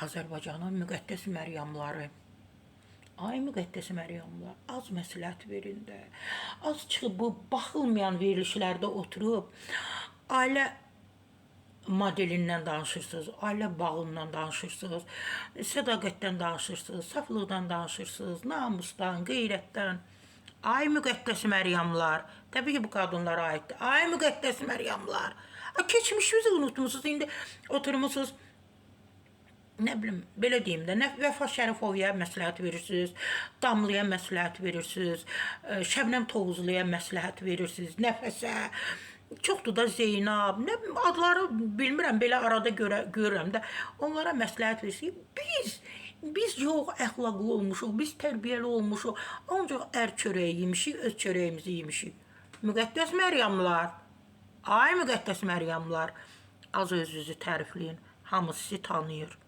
Azərbaycanın müqəddəs Məryamları. Ay müqəddəs Məryamlar, az məsləhət verin də. Az çıxıb bu baxılmayan verilişlərdə oturub ailə modelindən danışırsınız, ailə bağından danışırsınız, sədaqətdən danışırsınız, saflıqdan danışırsınız, namusdan, qeyrətdən. Ay müqəddəs Məryamlar, təbii ki bu qadınlara aiddir. Ay müqəddəs Məryamlar, keçmişinizi unutmusunuz, indi oturmusunuz. Nə bilim, belə deyim də, Vəfa Şərifovaya məsləhət verirsiniz, Damlıya məsləhət verirsiniz, Şəbnəm Tovuzluya məsləhət verirsiniz, Nəfəsə, çoxdur da Zeynab, nə bilim, adları bilmirəm, belə arada görürəm də, onlara məsləhət verirsiniz. Biz yox əxlaqlı olmuşuq, biz tərbiyəli olmuşuq, ancaq ər çörəyi yemişik, öz çörəyimizi yemişik. Müqəddəs Məryamlar, ay müqəddəs Məryamlar, az özünüzü tərifləyin, hamı sizi tanıyır.